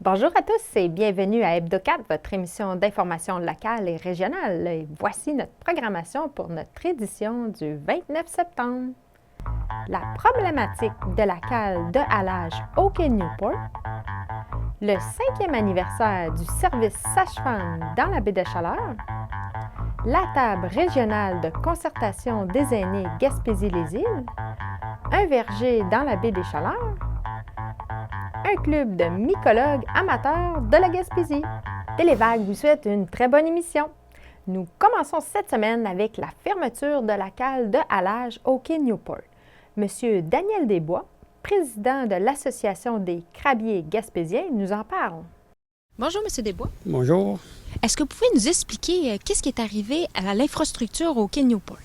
Bonjour à tous et bienvenue à Hebdo4, votre émission d'information locale et régionale. Et voici notre programmation pour notre édition du 29 septembre. La problématique de la cale de halage au quai Newport, le 5e anniversaire du service sage-femme dans la baie de Chaleur, la table régionale de concertation des aînés Gaspésie-les-Îles, un verger dans la baie des Chaleurs, un club de mycologues amateurs de la Gaspésie. Télévague vous souhaite une très bonne émission. Nous commençons cette semaine avec la fermeture de la cale de halage au quai Newport. Monsieur Daniel Desbois, président de l'Association des crabiers gaspésiens, nous en parle. Bonjour, Monsieur Desbois. Bonjour. Est-ce que vous pouvez nous expliquer qu'est-ce qui est arrivé à l'infrastructure au quai Newport?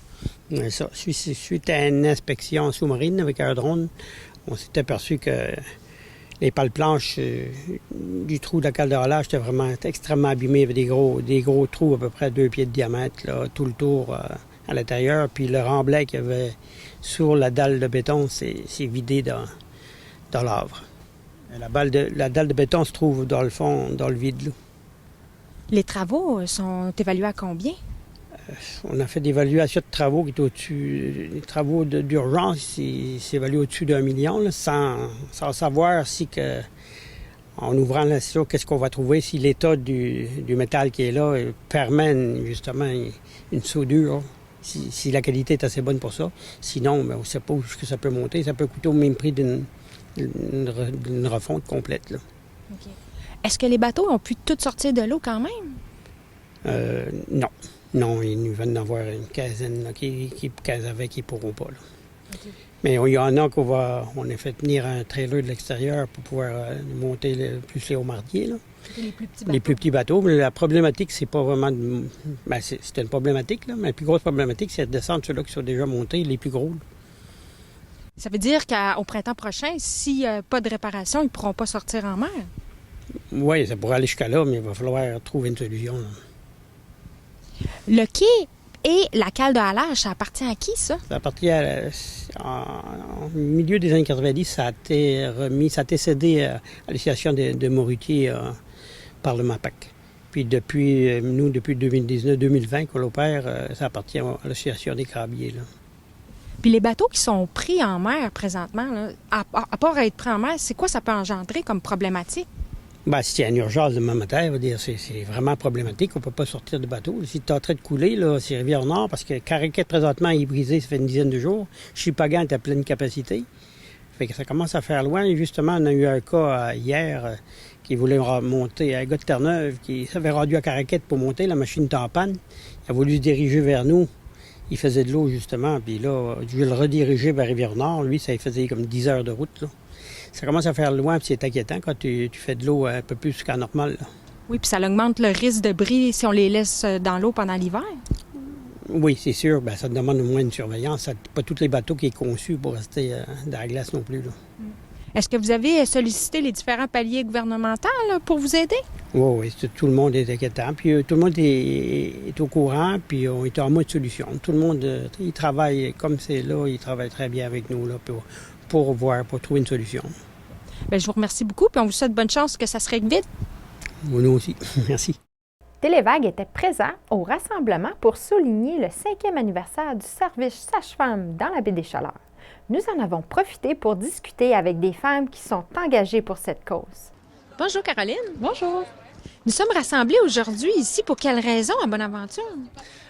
Ça, suite à une inspection sous-marine avec un drone, on s'est aperçu que les pales-planches du trou de la cale de halage étaient vraiment extrêmement abîmées. Il y avait des gros trous à peu près 2 pieds de diamètre, là, tout le tour à l'intérieur. Puis le remblai qu'il y avait sur la dalle de béton s'est vidé dans l'âvre. La dalle de béton se trouve dans le fond, dans le vide, là. Les travaux sont évalués à combien? On a fait des évaluations de travaux qui étaient au-dessus. Les travaux d'urgence, c'est évalué au-dessus d'1 million, là, sans savoir si que, en ouvrant la session, qu'est-ce qu'on va trouver, si l'état du métal qui est là permet justement une soudure, si la qualité est assez bonne pour ça. Sinon, on ne sait pas où ça peut monter. Ça peut coûter au même prix d'une refonte complète, là. Okay. Est-ce que les bateaux ont pu tous sortir de l'eau quand même? Non. Non, il nous vient d'en avoir une quinzaine là, qui ne pourront pas. Là. Okay. Mais il y en a qu'on a fait tenir un trailer de l'extérieur pour pouvoir monter plus les hauts-mardiers. Là. Les plus petits bateaux. Mais la problématique, c'est pas vraiment... c'est une problématique, là, mais la plus grosse problématique, c'est de descendre ceux-là qui sont déjà montés, les plus gros. Là. Ça veut dire qu'au printemps prochain, s'il n'y a pas de réparation, ils ne pourront pas sortir en mer? Oui, ça pourrait aller jusqu'à là, mais il va falloir trouver une solution. Là. Le quai et la cale de halage, ça appartient à qui, ça? Ça appartient au milieu des années 90, ça a été cédé à l'association de morutiers par le MAPAC. Puis depuis 2019-2020 qu'on l'opère, ça appartient à l'association des crabiers, là. Puis les bateaux qui sont pris en mer présentement, là, à part être pris en mer, c'est quoi ça peut engendrer comme problématique? Si il y a une urgence demain matin, c'est vraiment problématique. On ne peut pas sortir de bateau. Si tu es en train de couler, là, c'est Rivière-Nord, parce que Caraquette, présentement, est brisé, ça fait une dizaine de jours. Chipagan est à pleine capacité. Fait que ça commence à faire loin. Et justement, on a eu un cas hier qui voulait monter, un gars de Terre-Neuve qui s'avait rendu à Caraquette pour monter, la machine était en panne. Il a voulu se diriger vers nous. Il faisait de l'eau, justement. Puis là, je vais le rediriger vers Rivière-Nord. Lui, ça faisait comme 10 heures de route, là. Ça commence à faire loin, puis c'est inquiétant quand tu fais de l'eau un peu plus qu'en normal, là. Oui, puis ça augmente le risque de bris si on les laisse dans l'eau pendant l'hiver. Oui, c'est sûr. Ça demande au moins une surveillance. Pas tous les bateaux qui sont conçus pour rester dans la glace non plus, là. Est-ce que vous avez sollicité les différents paliers gouvernementaux là, pour vous aider? Oui, tout le monde est inquiétant. Puis tout le monde est au courant, puis on est en mode solution. Tout le monde, il travaille comme c'est là, il travaille très bien avec nous là, pour trouver une solution. Bien, je vous remercie beaucoup, puis on vous souhaite bonne chance que ça se règle vite. Nous aussi. Merci. Télévague était présent au rassemblement pour souligner le 5e anniversaire du service sage-femme dans la baie des Chaleurs. Nous en avons profité pour discuter avec des femmes qui sont engagées pour cette cause. Bonjour Caroline. Bonjour. Nous sommes rassemblés aujourd'hui ici pour quelle raison à Bonaventure?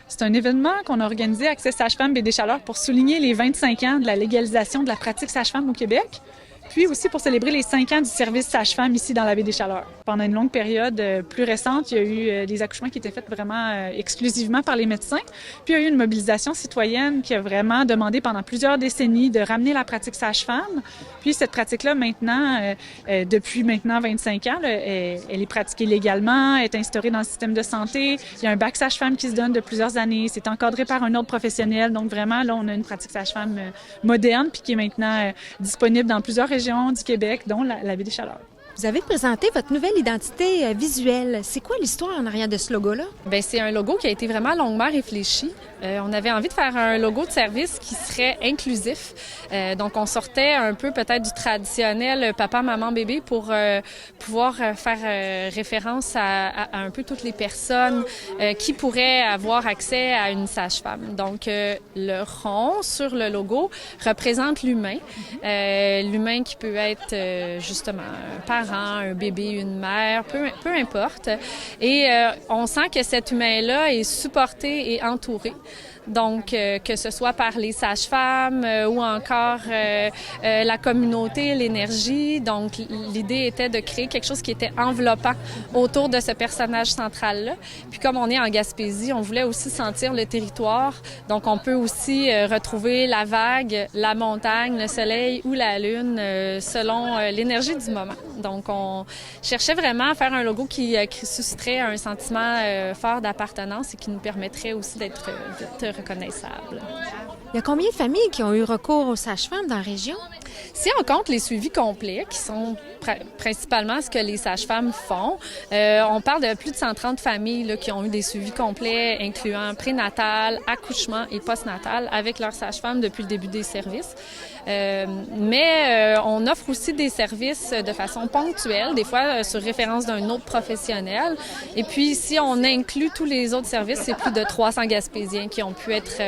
C'est un événement qu'on a organisé Accès Sage-Femme Baie des Chaleurs pour souligner les 25 ans de la légalisation de la pratique sage-femme au Québec, puis aussi pour célébrer les 5 ans du service sage-femme ici dans la baie des Chaleurs. Pendant une longue période plus récente, il y a eu des accouchements qui étaient faits vraiment exclusivement par les médecins. Puis il y a eu une mobilisation citoyenne qui a vraiment demandé pendant plusieurs décennies de ramener la pratique sage-femme. Puis cette pratique-là, maintenant, depuis maintenant 25 ans, là, elle est pratiquée légalement, elle est instaurée dans le système de santé. Il y a un bac sage-femme qui se donne de plusieurs années. C'est encadré par un ordre professionnel. Donc vraiment, là, on a une pratique sage-femme moderne puis qui est maintenant disponible dans plusieurs régions du Québec, dont la baie des Chaleurs. Vous avez présenté votre nouvelle identité visuelle. C'est quoi l'histoire en arrière de ce logo-là? Bien, c'est un logo qui a été vraiment longuement réfléchi. On avait envie de faire un logo de service qui serait inclusif. Donc, on sortait un peu peut-être du traditionnel papa, maman, bébé pour pouvoir faire référence à un peu toutes les personnes qui pourraient avoir accès à une sage-femme. Donc, le rond sur le logo représente l'humain. L'humain qui peut être justement un parent, un bébé, une mère, peu importe. Et on sent que cet humain-là est supporté et entouré. Donc, que ce soit par les sages-femmes ou encore la communauté, l'énergie. Donc, l'idée était de créer quelque chose qui était enveloppant autour de ce personnage central-là. Puis, comme on est en Gaspésie, on voulait aussi sentir le territoire. Donc, on peut aussi retrouver la vague, la montagne, le soleil ou la lune selon l'énergie du moment. Donc, on cherchait vraiment à faire un logo qui susciterait un sentiment fort d'appartenance et qui nous permettrait aussi d'être vite reconnaissable. Il y a combien de familles qui ont eu recours aux sages-femmes dans la région? Si on compte les suivis complets, qui sont principalement ce que les sages-femmes font, on parle de plus de 130 familles là, qui ont eu des suivis complets, incluant prénatal, accouchement et postnatal, avec leurs sages-femmes depuis le début des services. Mais on offre aussi des services de façon ponctuelle, des fois sur référence d'un autre professionnel. Et puis, si on inclut tous les autres services, c'est plus de 300 Gaspésiens qui ont pu être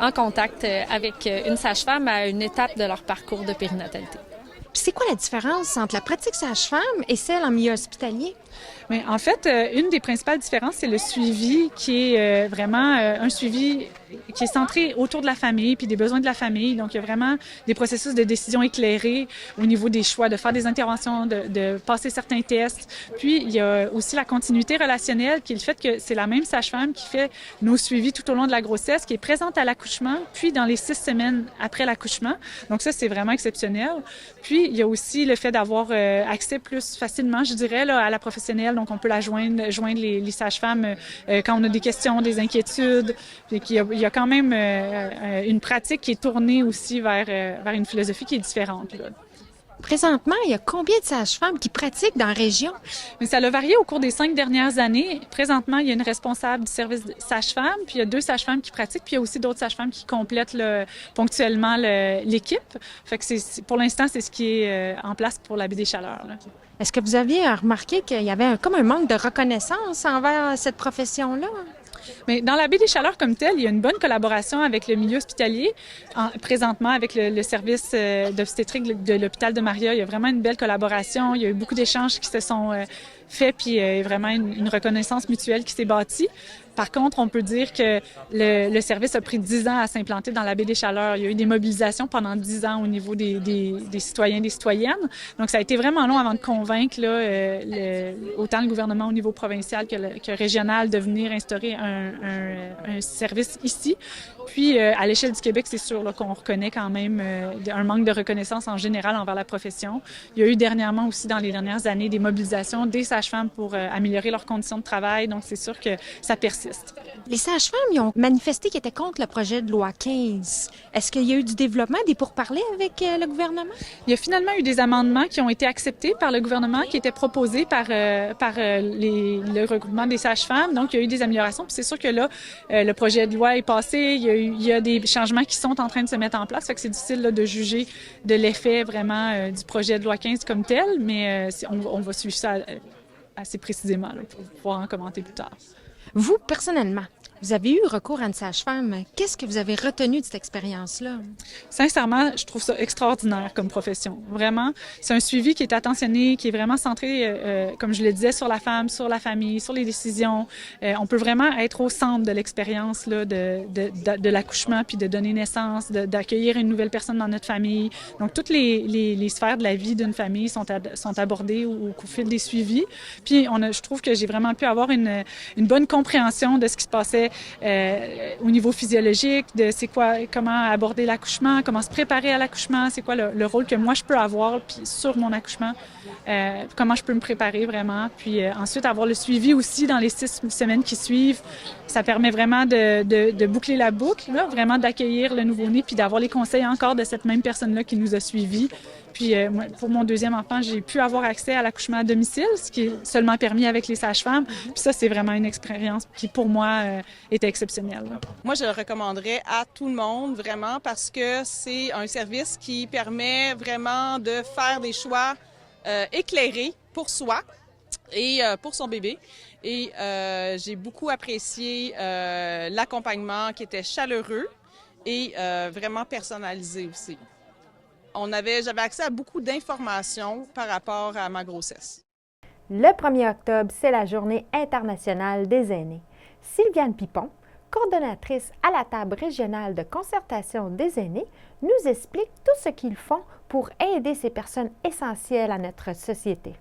en contact avec une sage-femme à une étape de leur parcours de périnatalité. Puis c'est quoi la différence entre la pratique sage-femme et celle en milieu hospitalier? Mais en fait, une des principales différences, c'est le suivi qui est vraiment un suivi qui est centré autour de la famille puis des besoins de la famille. Donc, il y a vraiment des processus de décision éclairés au niveau des choix, de faire des interventions, de passer certains tests. Puis, il y a aussi la continuité relationnelle qui est le fait que c'est la même sage-femme qui fait nos suivis tout au long de la grossesse, qui est présente à l'accouchement, puis dans les 6 semaines après l'accouchement. Donc, ça, c'est vraiment exceptionnel. Puis, il y a aussi le fait d'avoir accès plus facilement, je dirais, là, à la professionnelle. Donc, on peut la joindre les sages-femmes quand on a des questions, des inquiétudes. Puis il y a quand même une pratique qui est tournée aussi vers une philosophie qui est différente, là. Présentement, il y a combien de sages-femmes qui pratiquent dans la région? Mais ça a varié au cours des 5 dernières années. Présentement, il y a une responsable du service sage-femme, puis il y a 2 sages-femmes qui pratiquent, puis il y a aussi d'autres sages-femmes qui complètent ponctuellement l'équipe. Fait que pour l'instant, c'est ce qui est en place pour la Baie des Chaleurs, là. Est-ce que vous aviez remarqué qu'il y avait comme un manque de reconnaissance envers cette profession-là? Mais dans la Baie des Chaleurs comme telle, il y a une bonne collaboration avec le milieu hospitalier. Présentement, avec le service d'obstétrique de l'hôpital de Maria, il y a vraiment une belle collaboration. Il y a eu beaucoup d'échanges qui se sont faits, puis vraiment une reconnaissance mutuelle qui s'est bâtie. Par contre, on peut dire que le service a pris 10 ans à s'implanter dans la Baie des Chaleurs. Il y a eu des mobilisations pendant 10 ans au niveau des citoyens et des citoyennes. Donc, ça a été vraiment long avant de convaincre là, autant le gouvernement au niveau provincial que régional de venir instaurer un service ici. Puis, à l'échelle du Québec, c'est sûr là, qu'on reconnaît quand même un manque de reconnaissance en général envers la profession. Il y a eu dernièrement aussi, dans les dernières années, des mobilisations des sages-femmes pour améliorer leurs conditions de travail. Donc, c'est sûr que ça persiste. Les sages-femmes, ils ont manifesté qu'ils étaient contre le projet de loi 15. Est-ce qu'il y a eu du développement, des pourparlers avec le gouvernement? Il y a finalement eu des amendements qui ont été acceptés par le gouvernement, qui étaient proposés par le regroupement des sages-femmes. Donc, il y a eu des améliorations. Puis c'est sûr que là, le projet de loi est passé. Il y a des changements qui sont en train de se mettre en place. Fait que c'est difficile là, de juger de l'effet vraiment du projet de loi 15 comme tel. Mais on va suivre ça assez précisément là, pour pouvoir en commenter plus tard. Vous, personnellement, vous avez eu recours à une sage-femme. Qu'est-ce que vous avez retenu de cette expérience-là? Sincèrement, je trouve ça extraordinaire comme profession. Vraiment, c'est un suivi qui est attentionné, qui est vraiment centré, comme je le disais, sur la femme, sur la famille, sur les décisions. On peut vraiment être au centre de l'expérience là, de l'accouchement, puis de donner naissance, d'accueillir une nouvelle personne dans notre famille. Donc, toutes les sphères de la vie d'une famille sont abordées au fil des suivis. Puis, je trouve que j'ai vraiment pu avoir une bonne compréhension de ce qui se passait au niveau physiologique, de comment aborder l'accouchement, comment se préparer à l'accouchement, c'est quoi le rôle que moi je peux avoir puis sur mon accouchement, comment je peux me préparer vraiment. Puis ensuite, avoir le suivi aussi dans les 6 semaines qui suivent, ça permet vraiment de boucler la boucle, là, vraiment d'accueillir le nouveau-né puis d'avoir les conseils encore de cette même personne-là qui nous a suivis. Puis moi, pour mon deuxième enfant, j'ai pu avoir accès à l'accouchement à domicile, ce qui est seulement permis avec les sages-femmes. Puis ça, c'est vraiment une expérience qui, pour moi, était exceptionnelle. Moi, je le recommanderais à tout le monde, vraiment, parce que c'est un service qui permet vraiment de faire des choix éclairés pour soi et pour son bébé. Et j'ai beaucoup apprécié l'accompagnement qui était chaleureux et vraiment personnalisé aussi. J'avais accès à beaucoup d'informations par rapport à ma grossesse. Le 1er octobre, c'est la Journée internationale des aînés. Sylviane Pipon, coordonnatrice à la table régionale de concertation des aînés, nous explique tout ce qu'ils font pour aider ces personnes essentielles à notre société.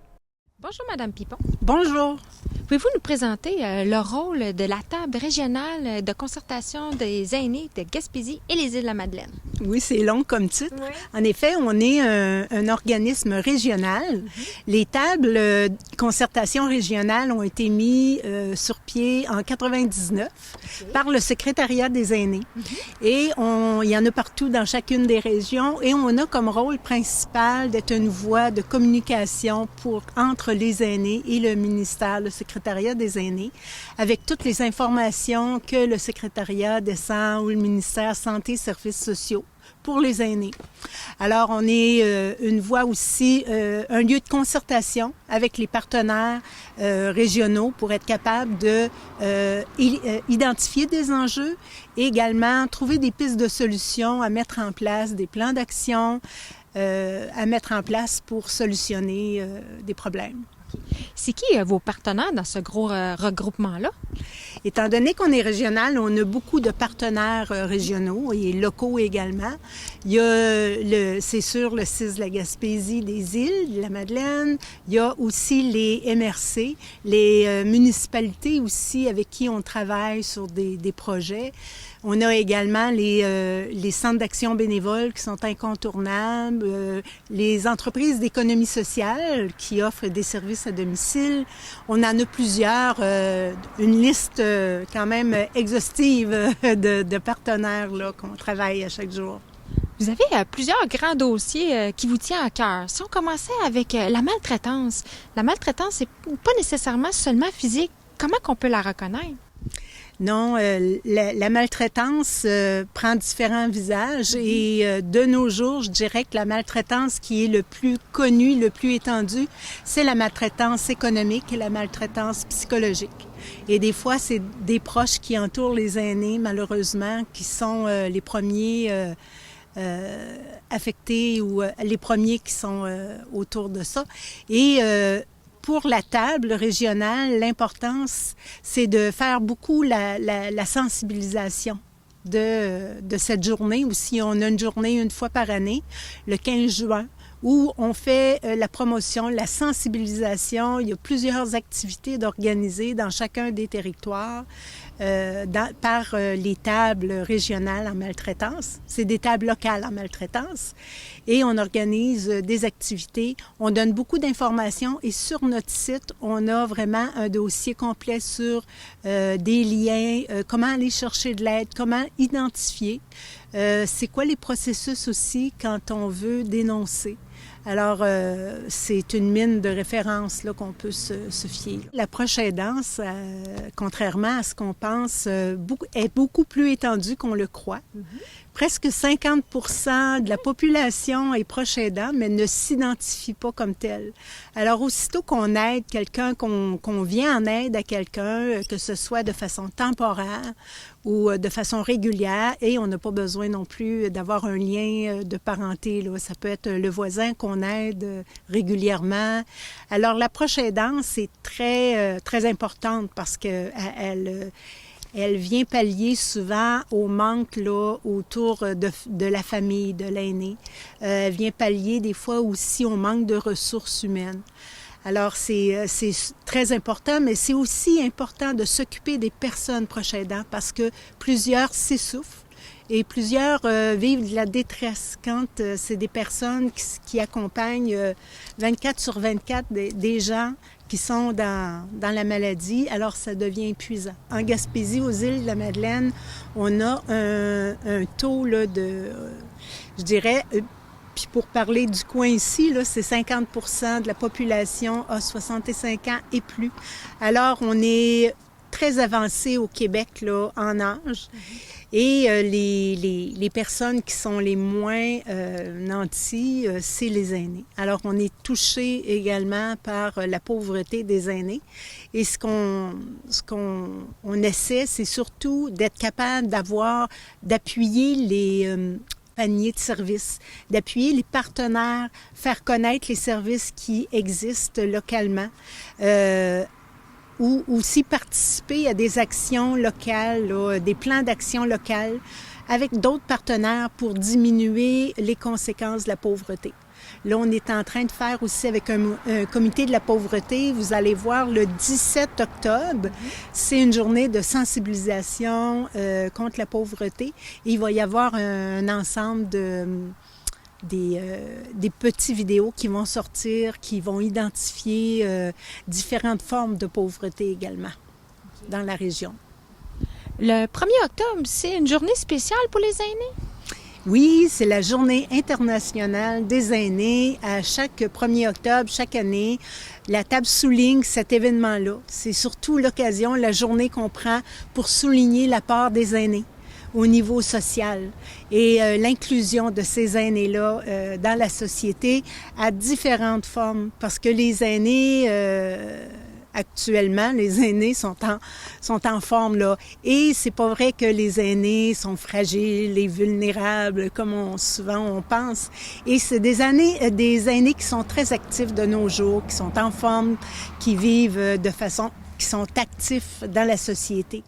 Bonjour, Madame Pipon. Bonjour. Pouvez-vous nous présenter le rôle de la table régionale de concertation des aînés de Gaspésie et les Îles-de-la-Madeleine? Oui, c'est long comme titre. Oui. En effet, on est un organisme régional. Les tables de concertation régionale ont été mises sur pied en 99 par le secrétariat des aînés. Et il y en a partout dans chacune des régions et on a comme rôle principal d'être une voie de communication entre les aînés et le ministère, le secrétariat des aînés, avec toutes les informations que le secrétariat descend ou le ministère Santé et Services sociaux pour les aînés. Alors, on est une voie aussi, un lieu de concertation avec les partenaires régionaux pour être capable de identifier des enjeux et également trouver des pistes de solutions à mettre en place, des plans d'action à mettre en place pour solutionner des problèmes. C'est qui vos partenaires dans ce gros regroupement-là? Étant donné qu'on est régional, on a beaucoup de partenaires régionaux et locaux également. Il y a, c'est sûr, le CIS de la Gaspésie des îles, de la Madeleine. Il y a aussi les MRC, les municipalités aussi avec qui on travaille sur des projets. On a également les centres d'action bénévoles qui sont incontournables, les entreprises d'économie sociale qui offrent des services à domicile. On en a plusieurs, une liste quand même exhaustive de partenaires là, qu'on travaille à chaque jour. Vous avez plusieurs grands dossiers qui vous tiennent à cœur. Si on commençait avec la maltraitance, c'est pas nécessairement seulement physique. Comment qu'on peut la reconnaître? Non, la maltraitance prend différents visages et de nos jours, je dirais que la maltraitance qui est le plus connue, le plus étendue, c'est la maltraitance économique et la maltraitance psychologique. Et des fois, c'est des proches qui entourent les aînés, malheureusement, qui sont les premiers affectés ou les premiers qui sont autour de ça. Et pour la table régionale, l'importance, c'est de faire beaucoup la sensibilisation de cette journée. Aussi, on a une journée une fois par année, le 15 juin, où on fait la promotion, la sensibilisation. Il y a plusieurs activités d'organiser dans chacun des territoires par les tables régionales en maltraitance. C'est des tables locales en maltraitance. Et on organise des activités. On donne beaucoup d'informations et sur notre site, on a vraiment un dossier complet sur des liens, comment aller chercher de l'aide, comment identifier. C'est quoi les processus aussi quand on veut dénoncer. Alors, c'est une mine de référence là, qu'on peut se fier. L'approche aidance, contrairement à ce qu'on pense, est beaucoup plus étendue qu'on le croit. Presque 50% de la population est proche aidant, mais ne s'identifie pas comme tel. Alors, aussitôt qu'on aide quelqu'un, qu'on vient en aide à quelqu'un, que ce soit de façon temporaire ou de façon régulière, et on n'a pas besoin non plus d'avoir un lien de parenté, là. Ça peut être le voisin qu'on aide régulièrement. Alors, l'approche aidante, c'est très importante parce que elle vient pallier souvent au manque là, autour de la famille, de l'aîné. Elle vient pallier des fois aussi au manque de ressources humaines. Alors, c'est très important, mais c'est aussi important de s'occuper des personnes proches aidants parce que plusieurs s'essoufflent et plusieurs vivent de la détresse quand c'est des personnes qui accompagnent 24 sur 24 des gens qui sont dans la maladie, alors ça devient épuisant. En Gaspésie, aux îles de la Madeleine, on a un taux là, je dirais, Puis pour parler du coin ici, là, c'est 50% de la population a 65 ans et plus. Alors, on est très avancé au Québec là, en âge. Et les personnes qui sont les moins nantis, c'est les aînés. Alors, on est touché également par la pauvreté des aînés. Et ce qu'on essaie, c'est surtout d'être capable d'appuyer les paniers de services, d'appuyer les partenaires, faire connaître les services qui existent localement. Ou aussi participer à des actions locales, là, des plans d'action locales avec d'autres partenaires pour diminuer les conséquences de la pauvreté. Là, on est en train de faire aussi avec un comité de la pauvreté. Vous allez voir le 17 octobre, c'est une journée de sensibilisation contre la pauvreté. Et il va y avoir un ensemble des petits vidéos qui vont sortir, qui vont identifier différentes formes de pauvreté également dans la région. Le 1er octobre, c'est une journée spéciale pour les aînés? Oui, c'est la journée internationale des aînés. À chaque 1er octobre, chaque année, la table souligne cet événement-là. C'est surtout l'occasion, la journée qu'on prend pour souligner l'apport des aînés au niveau social et l'inclusion de ces aînés-là dans la société à différentes formes. Parce que les aînés, actuellement, les aînés sont en forme, là. Et c'est pas vrai que les aînés sont fragiles et vulnérables, comme souvent on pense. Et c'est des aînés qui sont très actifs de nos jours, qui sont en forme, qui vivent qui sont actifs dans la société.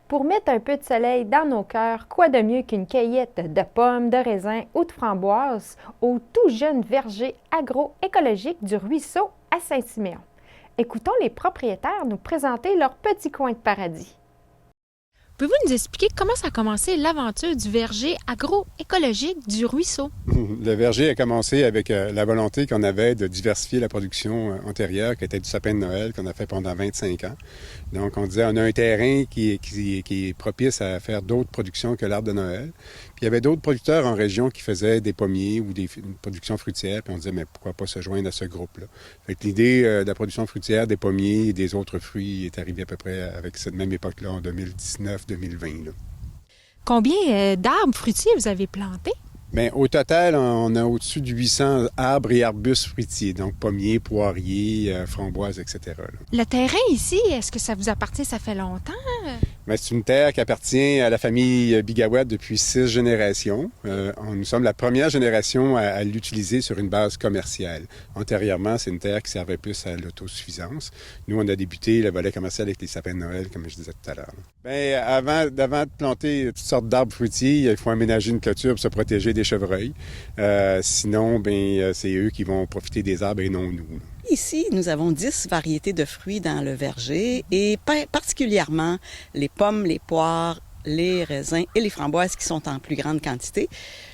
Pour mettre un peu de soleil dans nos cœurs, quoi de mieux qu'une cueillette de pommes, de raisins ou de framboises au tout jeune verger agroécologique du Ruisseau à Saint-Siméon. Écoutons les propriétaires nous présenter leur petit coin de paradis. Pouvez-vous nous expliquer comment ça a commencé l'aventure du verger agroécologique du Ruisseau? Le verger a commencé avec la volonté qu'on avait de diversifier la production antérieure, qui était du sapin de Noël, qu'on a fait pendant 25 ans. Donc, on disait, on a un terrain qui est propice à faire d'autres productions que l'arbre de Noël. Puis, il y avait d'autres producteurs en région qui faisaient des pommiers ou une production fruitière. Puis, on disait, mais pourquoi pas se joindre à ce groupe-là? Fait que l'idée de la production fruitière, des pommiers et des autres fruits est arrivée à peu près avec cette même époque-là, en 2019-2020. Là. Combien d'arbres fruitiers vous avez plantés? Bien, au total, on a au-dessus de 800 arbres et arbustes fruitiers, donc pommiers, poiriers, framboises, etc. Là. Le terrain ici, est-ce que ça vous appartient, ça fait longtemps? Bien, c'est une terre qui appartient à la famille Bigawet depuis 6 générations. Nous sommes la première génération à l'utiliser sur une base commerciale. Antérieurement, c'est une terre qui servait plus à l'autosuffisance. Nous, on a débuté le volet commercial avec les sapins de Noël, comme je disais tout à l'heure. Bien, avant de planter toutes sortes d'arbres fruitiers, il faut aménager une clôture pour se protéger des chevreuils. Sinon, bien, c'est eux qui vont profiter des arbres et non nous. Ici, nous avons 10 variétés de fruits dans le verger et particulièrement les pommes, les poires, les raisins et les framboises qui sont en plus grande quantité.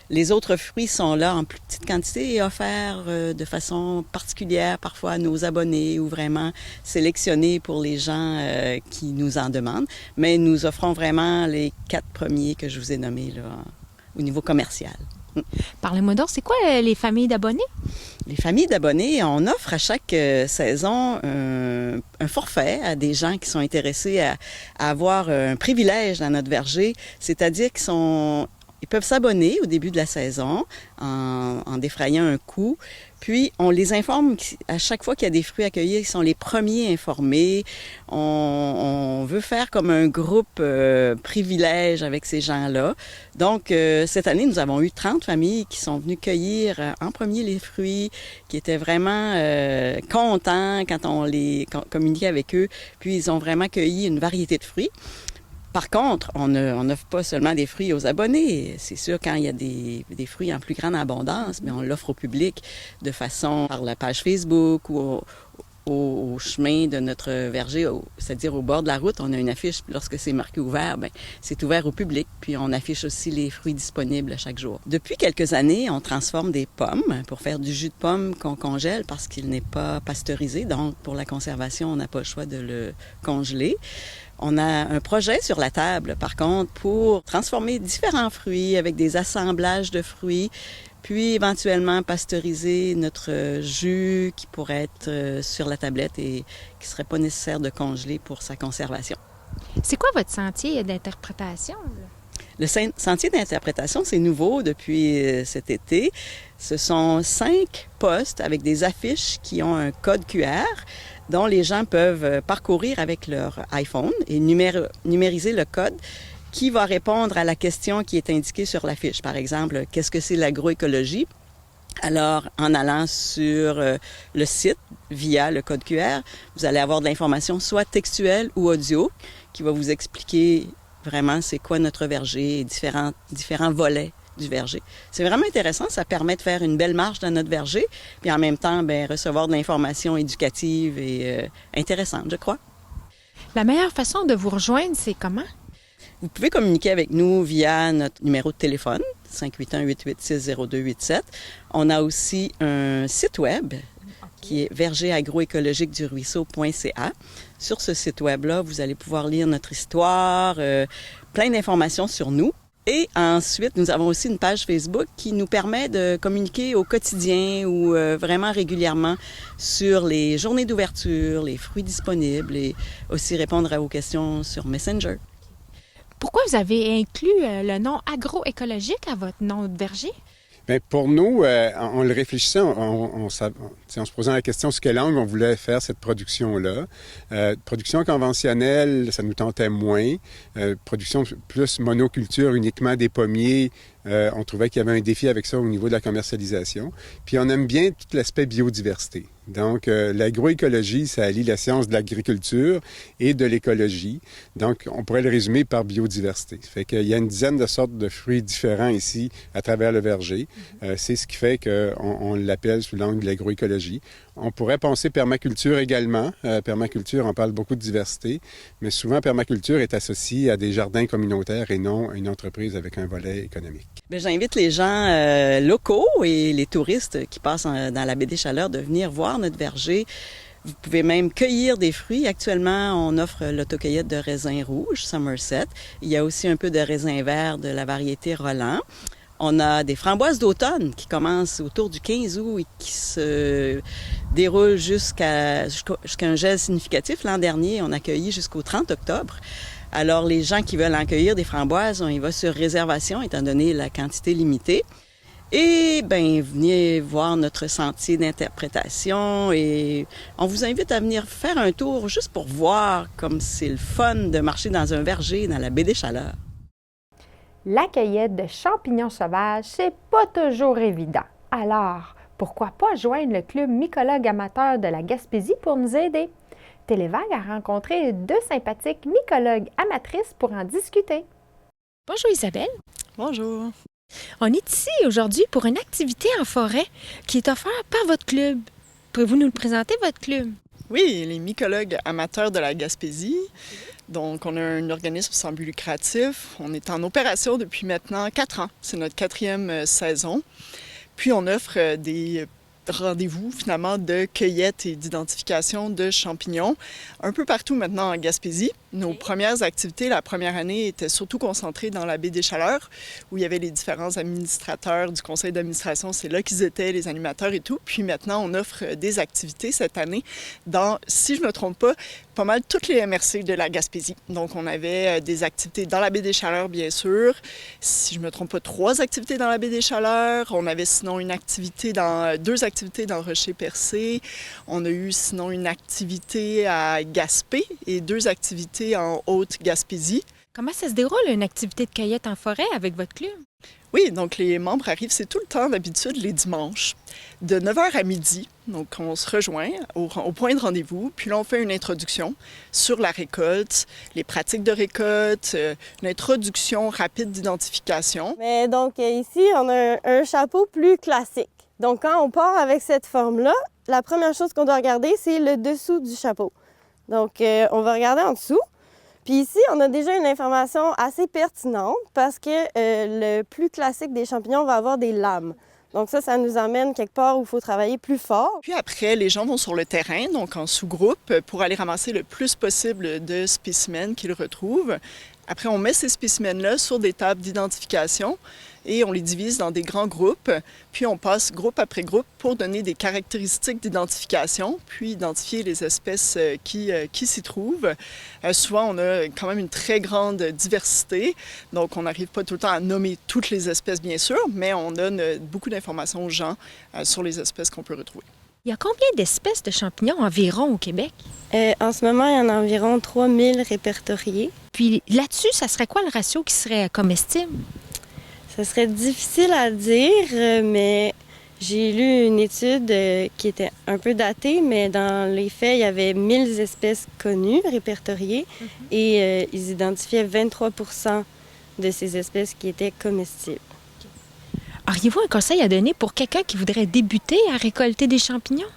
Les autres fruits sont là en plus petite quantité et offerts de façon particulière parfois à nos abonnés ou vraiment sélectionnés pour les gens qui nous en demandent. Mais nous offrons vraiment les 4 premiers que je vous ai nommés là, au niveau commercial. Parlez-moi donc, c'est quoi les familles d'abonnés? Les familles d'abonnés, on offre à chaque saison un forfait à des gens qui sont intéressés à avoir un privilège dans notre verger, c'est-à-dire ils peuvent s'abonner au début de la saison en défrayant un coût. Puis, on les informe à chaque fois qu'il y a des fruits à cueillir, ils sont les premiers informés. On veut faire comme un groupe privilège avec ces gens-là. Donc, cette année, nous avons eu 30 familles qui sont venues cueillir en premier les fruits, qui étaient vraiment contents quand on les communiquait avec eux. Puis, ils ont vraiment cueilli une variété de fruits. Par contre, on n'offre pas seulement des fruits aux abonnés. C'est sûr, quand il y a des fruits en plus grande abondance, mais on l'offre au public de façon par la page Facebook ou au chemin de notre verger, c'est-à-dire au bord de la route. On a une affiche, lorsque c'est marqué ouvert, bien, c'est ouvert au public, puis on affiche aussi les fruits disponibles à chaque jour. Depuis quelques années, on transforme des pommes pour faire du jus de pomme qu'on congèle parce qu'il n'est pas pasteurisé, donc pour la conservation, on n'a pas le choix de le congeler. On a un projet sur la table, par contre, pour transformer différents fruits avec des assemblages de fruits, puis éventuellement pasteuriser notre jus qui pourrait être sur la tablette et qui ne serait pas nécessaire de congeler pour sa conservation. C'est quoi votre sentier d'interprétation, là? Le sentier d'interprétation, c'est nouveau depuis cet été. Ce sont 5 postes avec des affiches qui ont un code QR dont les gens peuvent parcourir avec leur iPhone et numériser le code qui va répondre à la question qui est indiquée sur l'affiche. Par exemple, qu'est-ce que c'est l'agroécologie? Alors, en allant sur le site via le code QR, vous allez avoir de l'information soit textuelle ou audio qui va vous expliquer vraiment c'est quoi notre verger et différents volets du verger. C'est vraiment intéressant, ça permet de faire une belle marche dans notre verger, puis en même temps, recevoir de l'information éducative et intéressante, je crois. La meilleure façon de vous rejoindre, c'est comment? Vous pouvez communiquer avec nous via notre numéro de téléphone, 581-886-0287. On a aussi un site web qui est vergeragroécologiqueduruisseau.ca. Sur ce site web-là, vous allez pouvoir lire notre histoire, plein d'informations sur nous. Et ensuite, nous avons aussi une page Facebook qui nous permet de communiquer au quotidien ou vraiment régulièrement sur les journées d'ouverture, les fruits disponibles et aussi répondre à vos questions sur Messenger. Pourquoi vous avez inclus le nom agroécologique à votre nom de verger? Bien, pour nous, on le réfléchissait, on se posait la question sur quel angle on voulait faire cette production-là. Production conventionnelle, ça nous tentait moins. Production plus monoculture, uniquement des pommiers, on trouvait qu'il y avait un défi avec ça au niveau de la commercialisation. Puis on aime bien tout l'aspect biodiversité. Donc, l'agroécologie, ça allie la science de l'agriculture et de l'écologie. Donc, on pourrait le résumer par biodiversité. Ça fait qu'il y a une dizaine de sortes de fruits différents ici à travers le verger. C'est ce qui fait qu'on l'appelle sous l'angle de l'agroécologie. On pourrait penser permaculture également. Permaculture, on parle beaucoup de diversité, mais souvent permaculture est associée à des jardins communautaires et non à une entreprise avec un volet économique. Bien, j'invite les gens locaux et les touristes qui passent dans la baie des Chaleurs de venir voir notre verger. Vous pouvez même cueillir des fruits. Actuellement, on offre l'autocueillette de raisins rouges, Somerset. Il y a aussi un peu de raisins verts de la variété Roland. On a des framboises d'automne qui commencent autour du 15 août et qui se déroulent jusqu'à un gel significatif. L'an dernier, on a cueilli jusqu'au 30 octobre. Alors, les gens qui veulent en cueillir des framboises, on y va sur réservation, étant donné la quantité limitée. Et venez voir notre sentier d'interprétation et on vous invite à venir faire un tour juste pour voir comme c'est le fun de marcher dans un verger dans la baie des Chaleurs. La cueillette de champignons sauvages, c'est pas toujours évident. Alors, pourquoi pas joindre le club mycologue amateur de la Gaspésie pour nous aider? Télévague a rencontré 2 sympathiques mycologues amatrices pour en discuter. Bonjour Isabelle. Bonjour. On est ici aujourd'hui pour une activité en forêt qui est offerte par votre club. Pouvez-vous nous présenter, votre club? Oui, les mycologues amateurs de la Gaspésie. Donc, on a un organisme sans but lucratif. On est en opération depuis maintenant 4 ans. C'est notre 4e saison. Puis, on offre des rendez-vous, finalement, de cueillette et d'identification de champignons un peu partout maintenant en Gaspésie. Nos premières activités, la première année, étaient surtout concentrées dans la baie des Chaleurs, où il y avait les différents administrateurs du conseil d'administration. C'est là qu'ils étaient, les animateurs et tout. Puis maintenant, on offre des activités cette année dans, si je ne me trompe pas mal toutes les MRC de la Gaspésie. Donc, on avait des activités dans la baie des Chaleurs, bien sûr. Si je ne me trompe pas, 3 activités dans la baie des Chaleurs. On avait sinon une activité 2 activités dans le Rocher-Percé. On a eu sinon une activité à Gaspé et 2 activités en Haute-Gaspésie. Comment ça se déroule, une activité de cueillette en forêt avec votre club? Oui, donc les membres arrivent, c'est tout le temps d'habitude les dimanches, de 9h à midi. Donc on se rejoint au point de rendez-vous, puis là on fait une introduction sur la récolte, les pratiques de récolte, une introduction rapide d'identification. Mais donc ici, on a un chapeau plus classique. Donc quand on part avec cette forme-là, la première chose qu'on doit regarder, c'est le dessous du chapeau. Donc on va regarder en dessous. Puis ici, on a déjà une information assez pertinente parce que le plus classique des champignons va avoir des lames. Donc ça nous amène quelque part où il faut travailler plus fort. Puis après, les gens vont sur le terrain, donc en sous-groupe, pour aller ramasser le plus possible de spécimens qu'ils retrouvent. Après, on met ces spécimens-là sur des tables d'identification et on les divise dans des grands groupes. Puis on passe groupe après groupe pour donner des caractéristiques d'identification, puis identifier les espèces qui s'y trouvent. Souvent, on a quand même une très grande diversité, donc on n'arrive pas tout le temps à nommer toutes les espèces, bien sûr, mais on donne beaucoup d'informations aux gens sur les espèces qu'on peut retrouver. Il y a combien d'espèces de champignons environ au Québec? En ce moment, il y en a environ 3000 répertoriés. Puis là-dessus, ça serait quoi le ratio qui serait comestible? Ça serait difficile à dire, mais j'ai lu une étude qui était un peu datée, mais dans les faits, il y avait 1000 espèces connues, répertoriées, et ils identifiaient 23 % de ces espèces qui étaient comestibles. Auriez-vous un conseil à donner pour quelqu'un qui voudrait débuter à récolter des champignons?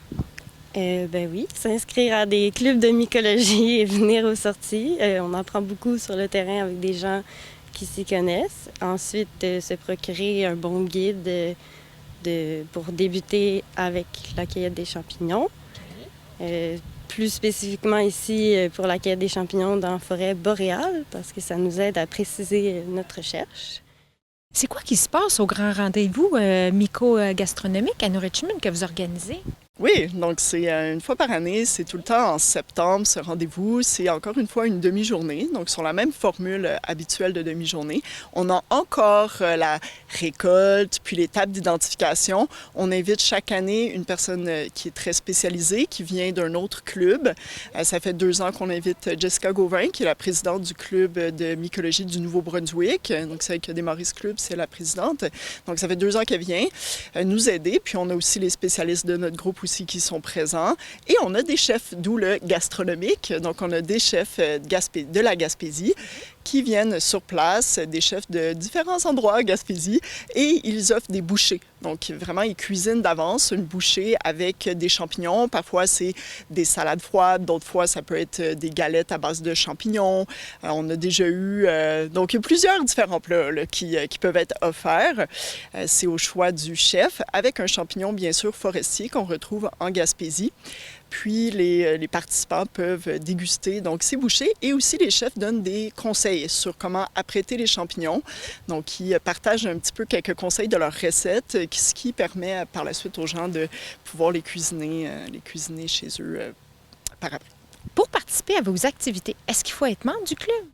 Ben oui, s'inscrire à des clubs de mycologie et venir aux sorties. On apprend beaucoup sur le terrain avec des gens qui s'y connaissent. Ensuite, se procurer un bon guide pour débuter avec la cueillette des champignons. Plus spécifiquement ici, pour la cueillette des champignons dans la forêt boréale, parce que ça nous aide à préciser notre recherche. C'est quoi qui se passe au grand rendez-vous myco-gastronomique à New Richmond que vous organisez? Oui, donc c'est une fois par année, c'est tout le temps en septembre ce rendez-vous. C'est encore une fois une demi-journée, donc sur la même formule habituelle de demi-journée. On a encore la récolte, puis les tables d'identification. On invite chaque année une personne qui est très spécialisée, qui vient d'un autre club. Ça fait 2 ans qu'on invite Jessica Gauvin, qui est la présidente du club de mycologie du Nouveau-Brunswick. Donc celle qui a démarré ce club, c'est la présidente. Donc ça fait 2 ans qu'elle vient nous aider. Puis on a aussi les spécialistes de notre groupe aussi qui sont présents. Et on a des chefs, d'où le gastronomique. Donc, on a des chefs de la Gaspésie qui viennent sur place, des chefs de différents endroits à Gaspésie, et ils offrent des bouchées. Donc, vraiment, ils cuisinent d'avance une bouchée avec des champignons. Parfois, c'est des salades froides. D'autres fois, ça peut être des galettes à base de champignons. On a déjà eu... donc, plusieurs différents plats là, qui peuvent être offerts. C'est au choix du chef, avec un champignon, bien sûr, forestier qu'on retrouve en Gaspésie. Puis, les participants peuvent déguster donc ces bouchées et aussi les chefs donnent des conseils sur comment apprêter les champignons. Donc, ils partagent un petit peu quelques conseils de leurs recettes, ce qui permet par la suite aux gens de pouvoir les cuisiner chez eux par après. Pour participer à vos activités, est-ce qu'il faut être membre du club?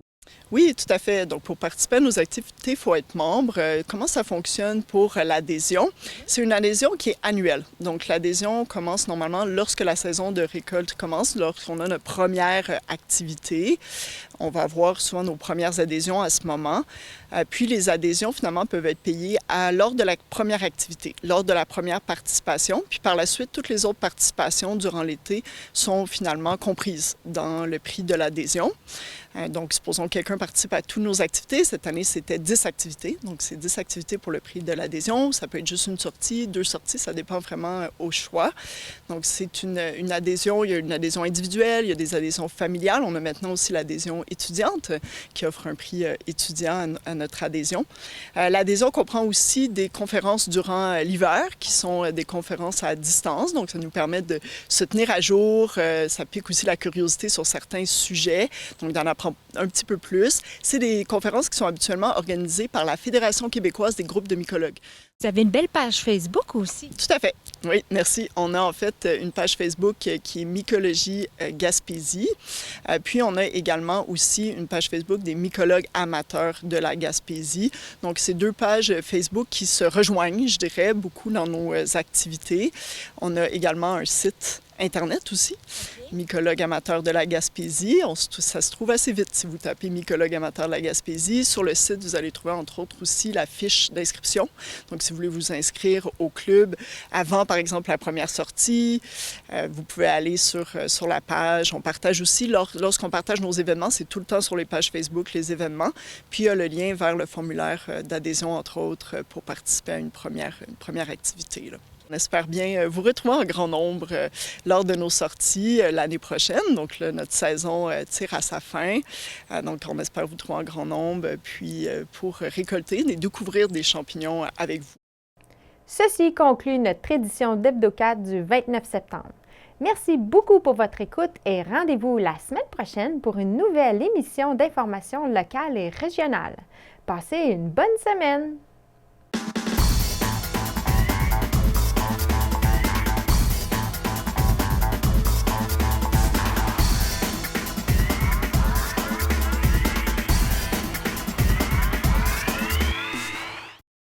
Oui, tout à fait. Donc, pour participer à nos activités, il faut être membre. Comment ça fonctionne pour l'adhésion? C'est une adhésion qui est annuelle. Donc, l'adhésion commence normalement lorsque la saison de récolte commence, lorsqu'on a notre première activité. On va avoir souvent nos premières adhésions à ce moment. Puis, les adhésions, finalement, peuvent être payées lors de la première activité, lors de la première participation. Puis, par la suite, toutes les autres participations durant l'été sont finalement comprises dans le prix de l'adhésion. Donc, supposons que quelqu'un participe à toutes nos activités. Cette année, c'était 10 activités. Donc, c'est 10 activités pour le prix de l'adhésion. Ça peut être juste une sortie, 2 sorties. Ça dépend vraiment au choix. Donc, c'est une adhésion. Il y a une adhésion individuelle, il y a des adhésions familiales. On a maintenant aussi l'adhésion étudiante qui offre un prix étudiant à notre adhésion. L'adhésion comprend aussi des conférences durant l'hiver qui sont des conférences à distance. Donc, ça nous permet de se tenir à jour. Ça pique aussi la curiosité sur certains sujets. Donc, d'en apprendre un petit peu plus. C'est des conférences qui sont habituellement organisées par la Fédération québécoise des groupes de mycologues. Vous avez une belle page Facebook aussi. Tout à fait. Oui, merci. On a en fait une page Facebook qui est Mycologie Gaspésie. Puis on a également aussi une page Facebook des mycologues amateurs de la Gaspésie. Donc, c'est 2 pages Facebook qui se rejoignent, je dirais, beaucoup dans nos activités. On a également un site Internet aussi, mycologue amateur de la Gaspésie. Ça se trouve assez vite si vous tapez mycologue amateur de la Gaspésie. Sur le site, vous allez trouver entre autres aussi la fiche d'inscription. Donc, si vous voulez vous inscrire au club avant, par exemple, la première sortie, vous pouvez aller sur la page. On partage aussi, lorsqu'on partage nos événements, c'est tout le temps sur les pages Facebook, les événements. Puis, il y a le lien vers le formulaire d'adhésion, entre autres, pour participer à une première activité, là. On espère bien vous retrouver en grand nombre lors de nos sorties l'année prochaine. Donc, là, notre saison tire à sa fin. Donc, on espère vous trouver en grand nombre, puis pour récolter et découvrir des champignons avec vous. Ceci conclut notre édition d'Hebdo4 du 29 septembre. Merci beaucoup pour votre écoute et rendez-vous la semaine prochaine pour une nouvelle émission d'information locale et régionale. Passez une bonne semaine!